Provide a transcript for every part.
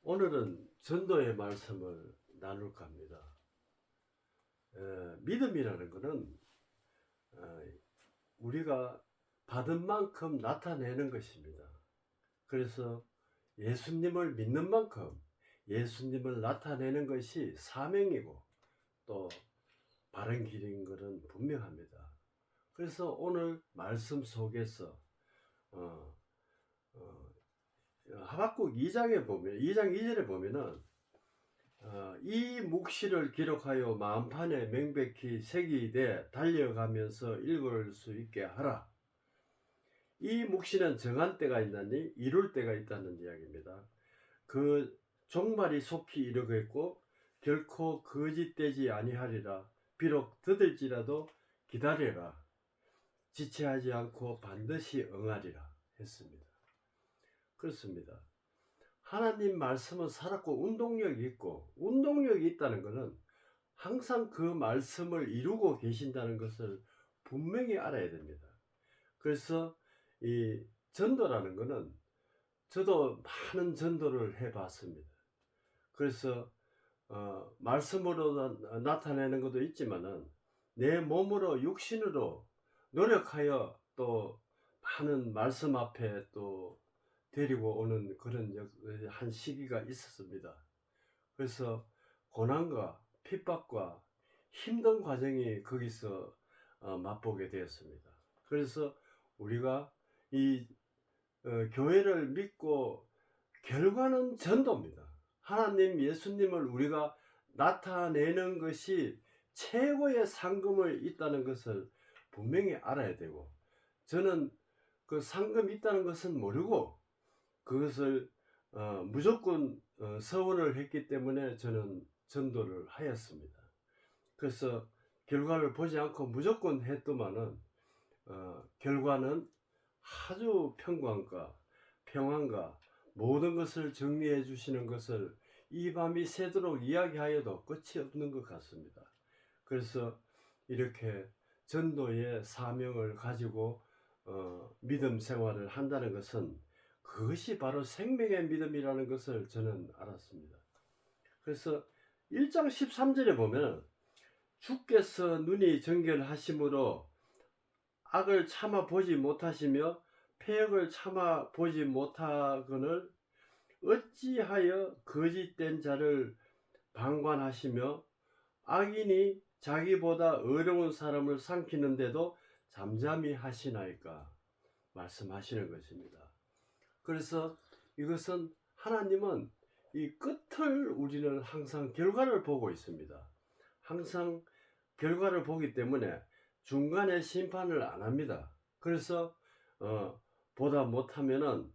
오늘은 전도의 말씀을 나눌까 합니다. 믿음이라는 것은 우리가 받은 만큼 나타내는 것입니다. 그래서 예수님을 믿는 만큼 예수님을 나타내는 것이 사명이고 또 바른 길인 것은 분명합니다. 그래서 오늘 말씀 속에서 하박국 2장에 보면 2장 2절에 보면은 이 묵시를 기록하여 만판에 명백히 새기되 달려가면서 읽을 수 있게 하라. 이 묵시는 정한 때가 있나니 이룰 때가 있다는 이야기입니다. 그 종말이 속히 이르겠고 결코 거짓되지 아니하리라. 비록 더딜지라도 기다려라. 지체하지 않고 반드시 응하리라 했습니다. 그렇습니다. 하나님 말씀은 살았고 운동력이 있고, 운동력이 있다는 것은 항상 그 말씀을 이루고 계신다는 것을 분명히 알아야 됩니다. 그래서 이 전도라는 것은 저도 많은 전도를 해봤습니다. 그래서 말씀으로 나타내는 것도 있지만은 내 몸으로 육신으로 노력하여 또 많은 말씀 앞에 또 데리고 오는 그런 한 시기가 있었습니다. 그래서 고난과 핍박과 힘든 과정이 거기서 맛보게 되었습니다. 그래서 우리가 이 교회를 믿고 결과는 전도입니다. 하나님 예수님을 우리가 나타내는 것이 최고의 상금을 있다는 것을 분명히 알아야 되고, 저는 그 상금이 있다는 것은 모르고 그것을 무조건 서원을 했기 때문에 저는 전도를 하였습니다. 그래서 결과를 보지 않고 무조건 했더만은 결과는 아주 평안과 모든 것을 정리해 주시는 것을 이 밤이 새도록 이야기하여도 끝이 없는 것 같습니다. 그래서 이렇게 전도의 사명을 가지고 믿음 생활을 한다는 것은 그것이 바로 생명의 믿음이라는 것을 저는 알았습니다. 그래서 1장 13절에 보면 주께서 눈이 정결하심으로 악을 참아 보지 못하시며 패역을 참아 보지 못하거늘 어찌하여 거짓된 자를 방관하시며 악인이 자기보다 어려운 사람을 삼키는데도 잠잠히 하시나이까 말씀하시는 것입니다. 그래서 이것은 하나님은 이 끝을 우리는 항상 결과를 보고 있습니다. 항상 결과를 보기 때문에 중간에 심판을 안 합니다. 그래서 보다 못하면은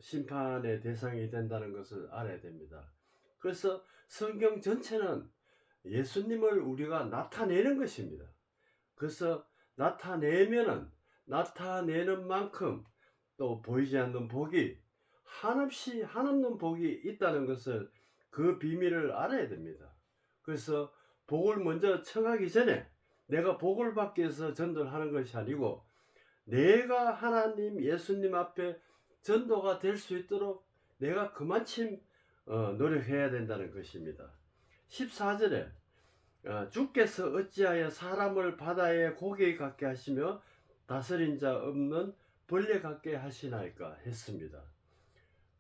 심판의 대상이 된다는 것을 알아야 됩니다. 그래서 성경 전체는 예수님을 우리가 나타내는 것입니다. 그래서 나타내면은 나타내는 만큼 또 보이지 않는 복이 한없는 복이 있다는 것을 그 비밀을 알아야 됩니다. 그래서 복을 먼저 청하기 전에 내가 복을 받기 위해서 전도를 하는 것이 아니고 내가 하나님 예수님 앞에 전도가 될 수 있도록 내가 그만큼 노력해야 된다는 것입니다. 14절에 주께서 어찌하여 사람을 바다에 고기 같게 하시며 다스린 자 없는 벌레 같게 하시나이까 했습니다.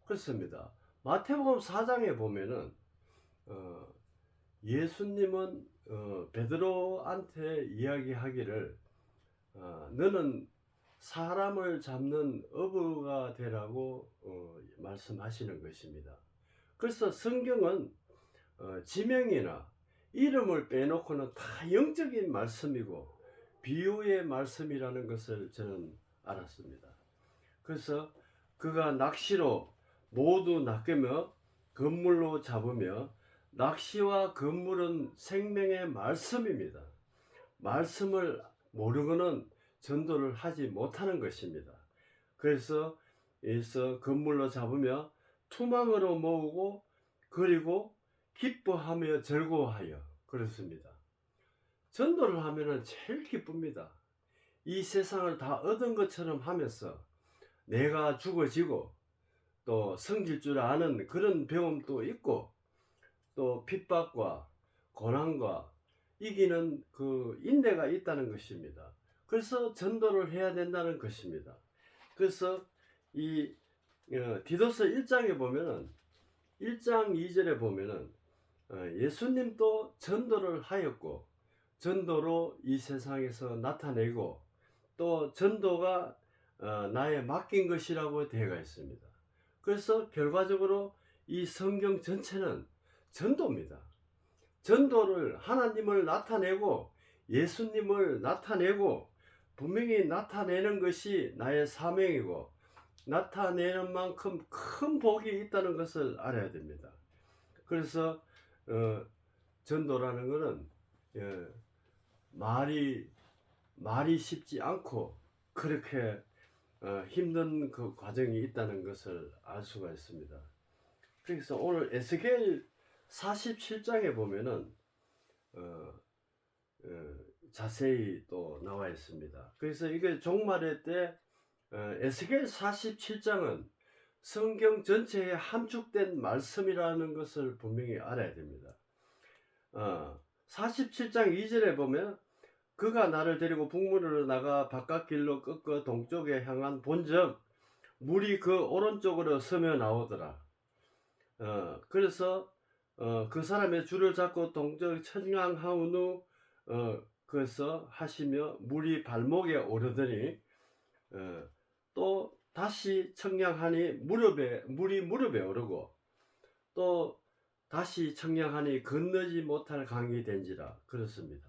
그렇습니다. 마태복음 4장에 보면은 예수님은 베드로한테 이야기하기를 너는 사람을 잡는 어부가 되라고 말씀하시는 것입니다. 그래서 성경은 지명이나 이름을 빼놓고는 다 영적인 말씀이고 비유의 말씀이라는 것을 저는 알았습니다. 그래서 그가 낚시로 모두 낚으며 그물로 잡으며 낚시와 그물은 생명의 말씀입니다. 말씀을 모르고는 전도를 하지 못하는 것입니다. 그래서 그물로 잡으며 투망으로 모으고 그리고 기뻐하며 즐거워하여 그렇습니다. 전도를 하면은 제일 기쁩니다. 이 세상을 다 얻은 것처럼 하면서 내가 죽어지고 또 섬길 줄 아는 그런 배움도 있고, 또 핍박과 고난과 이기는 그 인내가 있다는 것입니다. 그래서 전도를 해야 된다는 것입니다. 그래서 이 디도서 1장에 보면은 1장 2절에 보면은 예수님도 전도를 하였고 전도로 이 세상에서 나타내고 또 전도가 나의 맡긴 것이라고 되어 있습니다. 그래서 결과적으로 이 성경 전체는 전도입니다. 전도를 하나님을 나타내고 예수님을 나타내고 분명히 나타내는 것이 나의 사명이고 나타내는 만큼 큰 복이 있다는 것을 알아야 됩니다. 그래서 전도라는 것은 말이 쉽지 않고 그렇게 힘든 그 과정이 있다는 것을 알 수가 있습니다. 그래서 오늘 에스겔 47장에 보면은 자세히 또 나와 있습니다. 그래서 이게 종말의 때 에스겔 47장은 성경 전체에 함축된 말씀이라는 것을 분명히 알아야 됩니다. 47장 2절에 보면 그가 나를 데리고 북문으로 나가 바깥길로 꺾어 동쪽에 향한 본즉 물이 그 오른쪽으로 서며 나오더라. 그래서 그 사람의 줄을 잡고 동쪽 청량하운 후 그래서 하시며 물이 발목에 오르더니 또 다시 청량하니 물이 무릎에 오르고 또 다시 청량하니 건너지 못할 강이 된지라. 그렇습니다.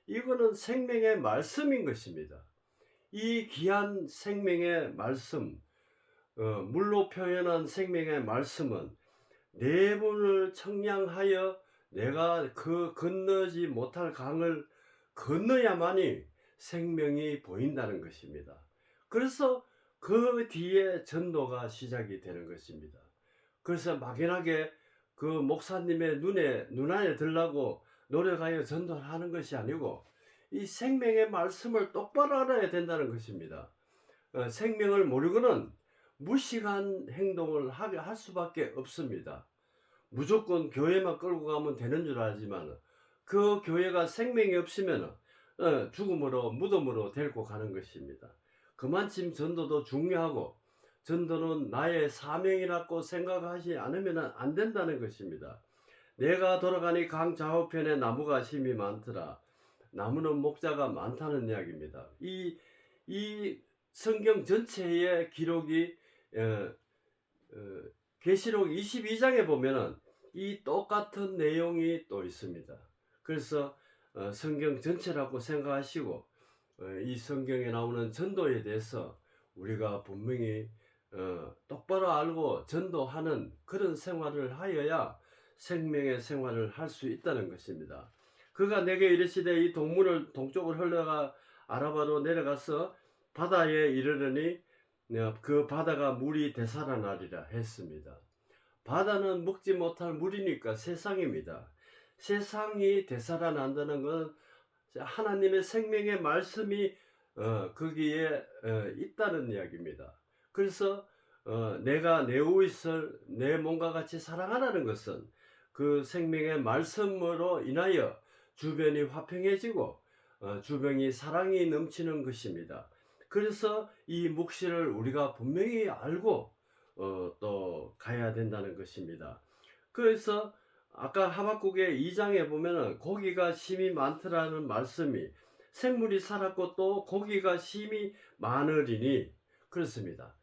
이거는 생명의 말씀인 것입니다. 이 귀한 생명의 말씀, 물로 표현한 생명의 말씀은 네 분을 청량하여 내가 그 건너지 못할 강을 건너야만이 생명이 보인다는 것입니다. 그래서 그 뒤에 전도가 시작이 되는 것입니다. 그래서 막연하게 그 목사님의 눈 안에 들라고 노력하여 전도를 하는 것이 아니고 이 생명의 말씀을 똑바로 알아야 된다는 것입니다. 생명을 모르고는 무식한 행동을 할 수밖에 없습니다. 무조건 교회만 끌고 가면 되는 줄 알지만 그 교회가 생명이 없으면 죽음으로 무덤으로 데리고 가는 것입니다. 그만큼 전도도 중요하고 전도는 나의 사명이라고 생각하지 않으면 안 된다는 것입니다. 내가 돌아가니 강 좌우편에 나무가 심이 많더라. 나무는 목자가 많다는 이야기입니다. 이 성경 전체의 기록이 계시록 22장에 보면은 이 똑같은 내용이 또 있습니다. 그래서 성경 전체라고 생각하시고 이 성경에 나오는 전도에 대해서 우리가 분명히 똑바로 알고 전도하는 그런 생활을 하여야 생명의 생활을 할 수 있다는 것입니다. 그가 내게 이르시되 이 동문을 동쪽으로 흘러가 아라바로 내려가서 바다에 이르르니 그 바다가 물이 되살아나리라 했습니다. 바다는 먹지 못할 물이니까 세상입니다. 세상이 되살아난다는 것은 하나님의 생명의 말씀이 거기에 있다는 이야기입니다. 그래서 내가 내 우잇을 내 몸과 같이 사랑하라는 것은 그 생명의 말씀으로 인하여 주변이 화평해지고 주변이 사랑이 넘치는 것입니다. 그래서 이 묵시를 우리가 분명히 알고 또 가야 된다는 것입니다. 그래서 아까 하박국의 2장에 보면은 고기가 심이 많더라는 말씀이 생물이 살았고 또 고기가 심이 많으리니 그렇습니다.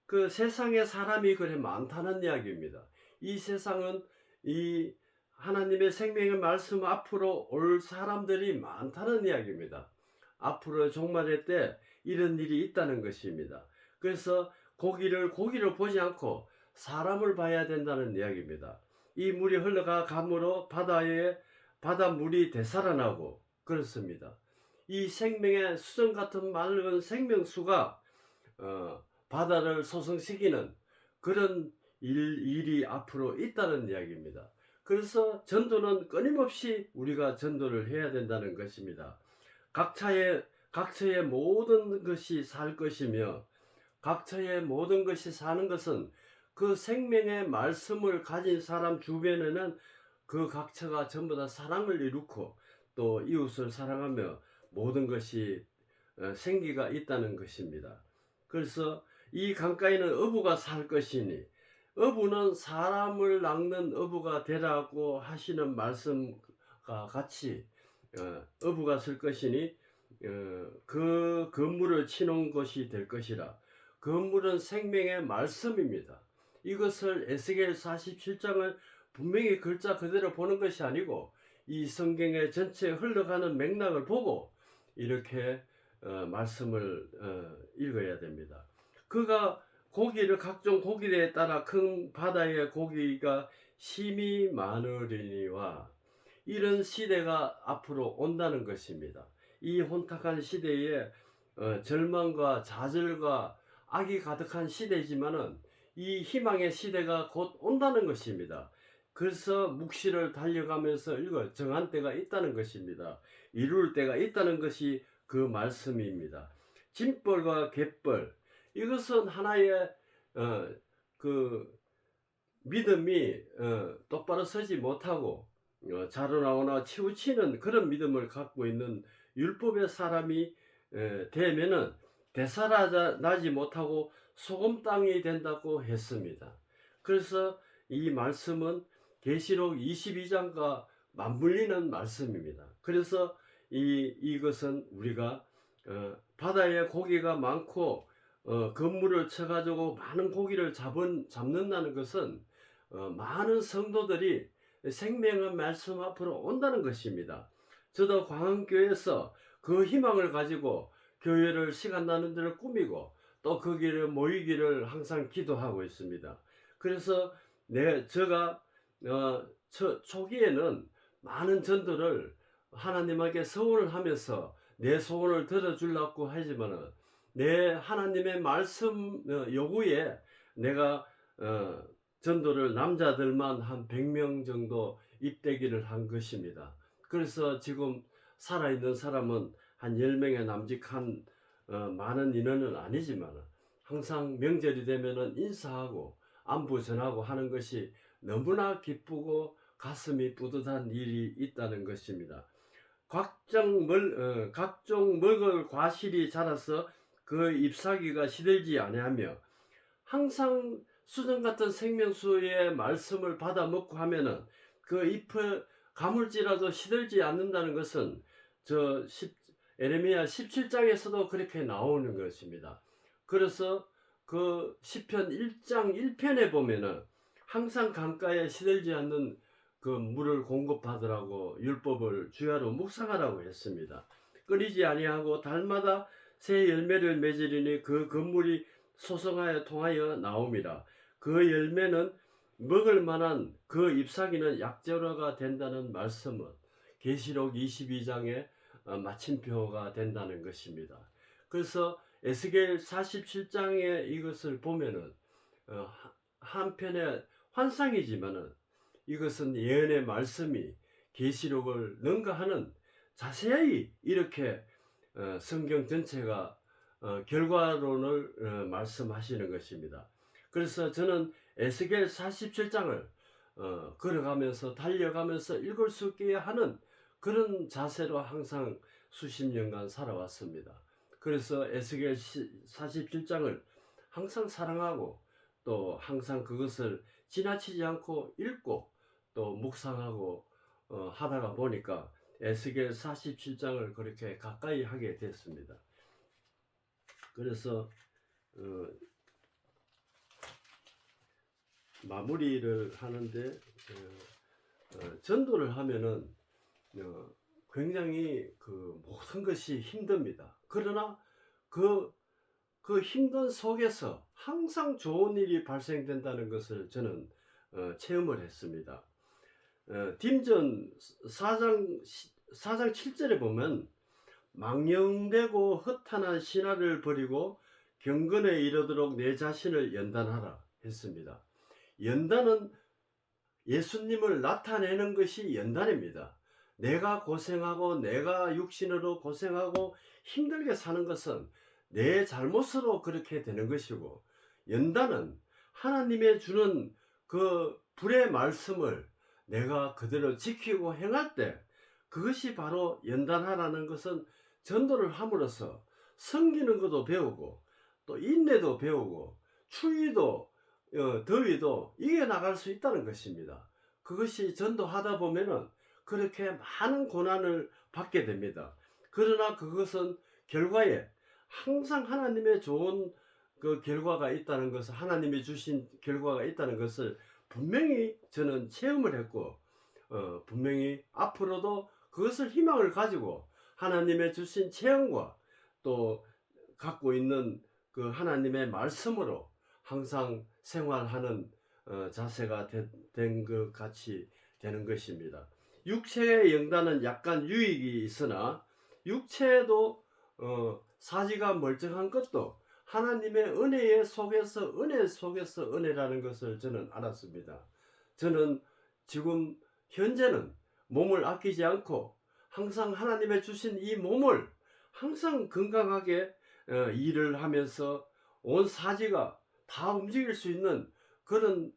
그 세상에 사람이 그래 많다는 이야기입니다. 이 세상은 이 하나님의 생명의 말씀 앞으로 올 사람들이 많다는 이야기입니다. 앞으로 종말의 때 이런 일이 있다는 것입니다. 그래서 고기를 보지 않고 사람을 봐야 된다는 이야기입니다. 이 물이 흘러가 감으로 바닷물이 되살아나고 그렇습니다. 이 생명의 수정 같은 맑은 생명수가 바다를 소성시키는 그런 일이 앞으로 있다는 이야기입니다. 그래서 전도는 끊임없이 우리가 전도를 해야 된다는 것입니다. 각처의 모든 것이 살 것이며 각처의 모든 것이 사는 것은 그 생명의 말씀을 가진 사람 주변에는 그 각처가 전부 다 사랑을 이루고 또 이웃을 사랑하며 모든 것이 생기가 있다는 것입니다. 그래서 이 강가에는 어부가 살 것이니, 어부는 사람을 낚는 어부가 되라고 하시는 말씀과 같이 어부가 쓸 것이니 그 건물을 치는 것이 될 것이라. 건물은 생명의 말씀입니다. 이것을 에스겔 47장을 분명히 글자 그대로 보는 것이 아니고 이 성경의 전체 흘러가는 맥락을 보고 이렇게 말씀을 읽어야 됩니다. 그가 고기를 각종 고기에 따라 큰 바다의 고기가 심히 많으리니와, 이런 시대가 앞으로 온다는 것입니다. 이 혼탁한 시대에 절망과 좌절과 악이 가득한 시대지만은 이 희망의 시대가 곧 온다는 것입니다. 그래서 묵시를 달려가면서 읽어 정한 때가 있다는 것입니다. 이룰 때가 있다는 것이 그 말씀입니다. 짐벌과 갯벌, 이것은 하나의 그 믿음이 똑바로 서지 못하고 자로나오나 치우치는 그런 믿음을 갖고 있는 율법의 사람이 되면은 되살아나지 못하고 소금 땅이 된다고 했습니다. 그래서 이 말씀은 계시록 22장과 맞물리는 말씀입니다. 그래서 이것은 우리가 바다에 고기가 많고 건물을 쳐가지고 많은 고기를 잡는다는 것은 많은 성도들이 생명의 말씀 앞으로 온다는 것입니다. 저도 광흥교회에서 그 희망을 가지고 교회를 시간 나는 데를 꾸미고 또 거기를 모이기를 항상 기도하고 있습니다. 그래서 제가 초기에는 많은 전도를 하나님에게 서원을 하면서 내 소원을 들어주려고 하지만은 내 하나님의 말씀 요구에 내가 전도를 남자들만 한 100명 정도 입대기를 한 것입니다. 그래서 지금 살아있는 사람은 한 10명에 남짓한 많은 인원은 아니지만 항상 명절이 되면은 인사하고 안부 전하고 하는 것이 너무나 기쁘고 가슴이 뿌듯한 일이 있다는 것입니다. 각종 먹을 과실이 자라서 그 잎사귀가 시들지 아니하며, 항상 수정 같은 생명수의 말씀을 받아 먹고 하면은 그 잎을 가물지라도 시들지 않는다는 것은 에레미야 17장에서도 그렇게 나오는 것입니다. 그래서 그 시편 1장 1편에 보면은 항상 강가에 시들지 않는 그 물을 공급하더라고 율법을 주야로 묵상하라고 했습니다. 끊이지 아니하고 달마다 새 열매를 맺으리니 그 건물이 소성하여 통하여 나옴이라. 그 열매는 먹을 만한 그 잎사귀는 약재로가 된다는 말씀은 계시록 22장의 마침표가 된다는 것입니다. 그래서 에스겔 47장에 이것을 보면은 한편의 환상이지만은 이것은 예언의 말씀이 계시록을 능가하는, 자세히 이렇게 성경 전체가 결과론을 말씀하시는 것입니다. 그래서 저는 에스겔 47장을 걸어가면서 달려가면서 읽을 수 있게 하는 그런 자세로 항상 수십 년간 살아왔습니다. 그래서 에스겔 47장을 항상 사랑하고 또 항상 그것을 지나치지 않고 읽고 또 묵상하고 하다가 보니까 에스겔 47장을 그렇게 가까이 하게 됐습니다. 그래서 마무리를 하는데 전도를 하면은 굉장히 그 모든 것이 힘듭니다. 그러나 그 힘든 속에서 항상 좋은 일이 발생된다는 것을 저는 체험을 했습니다. 딤전 4장 7절에 보면 망령되고 허탄한 신화를 버리고 경건에 이르도록 내 자신을 연단하라 했습니다. 연단은 예수님을 나타내는 것이 연단입니다. 내가 고생하고 내가 육신으로 고생하고 힘들게 사는 것은 내 잘못으로 그렇게 되는 것이고, 연단은 하나님의 주는 그 불의 말씀을 내가 그대로 지키고 행할 때, 그것이 바로 연단하라는 것은 전도를 함으로써 섬기는 것도 배우고 또 인내도 배우고 추위도 더위도 이겨나갈 수 있다는 것입니다. 그것이 전도하다 보면은 그렇게 많은 고난을 받게 됩니다. 그러나 그것은 결과에 항상 하나님의 좋은 그 결과가 있다는 것을, 하나님이 주신 결과가 있다는 것을 분명히 저는 체험을 했고, 분명히 앞으로도 그것을 희망을 가지고 하나님의 주신 체험과 또 갖고 있는 그 하나님의 말씀으로 항상 생활하는 자세가 된 것 같이 되는 것입니다. 육체의 연단은 약간 유익이 있으나 육체도 사지가 멀쩡한 것도 하나님의 은혜 속에서 은혜라는 것을 저는 알았습니다. 저는 지금 현재는 몸을 아끼지 않고 항상 하나님의 주신 이 몸을 항상 건강하게 일을 하면서 온 사지가 다 움직일 수 있는 그런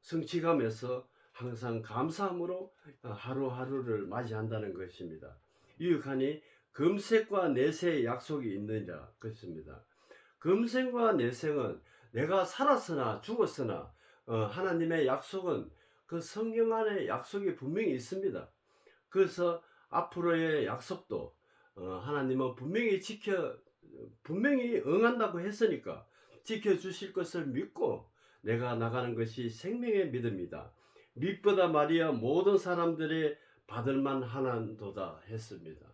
성취감에서 항상 감사함으로 하루하루를 맞이한다는 것입니다. 유익하니 금생과 내세의 약속이 있느니라 그렇습니다. 금생과 내생은 내가 살았으나 죽었으나 하나님의 약속은 그 성경 안에 약속이 분명히 있습니다. 그래서 앞으로의 약속도 하나님은 분명히 응한다고 했으니까 지켜주실 것을 믿고 내가 나가는 것이 생명의 믿음이다. 믿보다 말이야 모든 사람들이 받을만 하나도다 했습니다.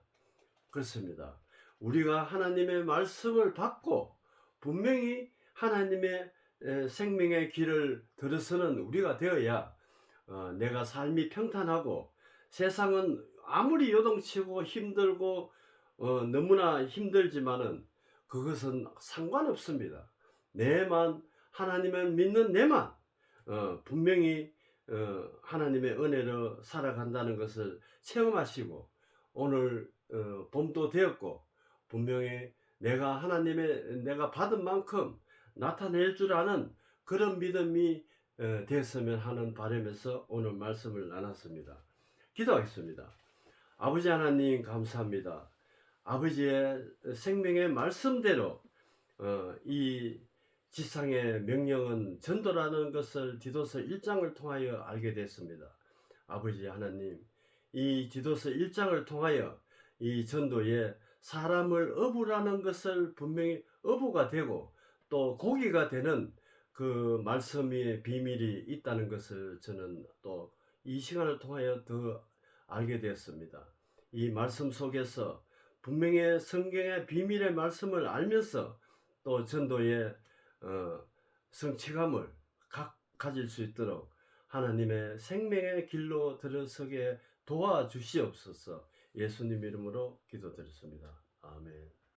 그렇습니다. 우리가 하나님의 말씀을 받고 분명히 하나님의 생명의 길을 들어서는 우리가 되어야 내가 삶이 평탄하고, 세상은 아무리 요동치고 힘들고 너무나 힘들지만은 그것은 상관없습니다. 내만 하나님을 믿는 내만 분명히 하나님의 은혜로 살아간다는 것을 체험하시고, 오늘 봄도 되었고 분명히 내가 받은 만큼 나타낼 줄 아는 그런 믿음이 됐으면 하는 바람에서 오늘 말씀을 나눴습니다. 기도하겠습니다. 아버지 하나님 감사합니다. 아버지의 생명의 말씀대로 이 지상의 명령은 전도라는 것을 디도서 1장을 통하여 알게 됐습니다. 아버지 하나님, 이 디도서 1장을 통하여 이 전도에 사람을 어부라는 것을 분명히 어부가 되고 또 고기가 되는 그 말씀의 비밀이 있다는 것을 저는 또 이 시간을 통하여 더 알게 되었습니다. 이 말씀 속에서 분명히 성경의 비밀의 말씀을 알면서 또 전도의 성취감을 가질 수 있도록 하나님의 생명의 길로 들어서게 도와주시옵소서. 예수님 이름으로 기도드렸습니다. 아멘.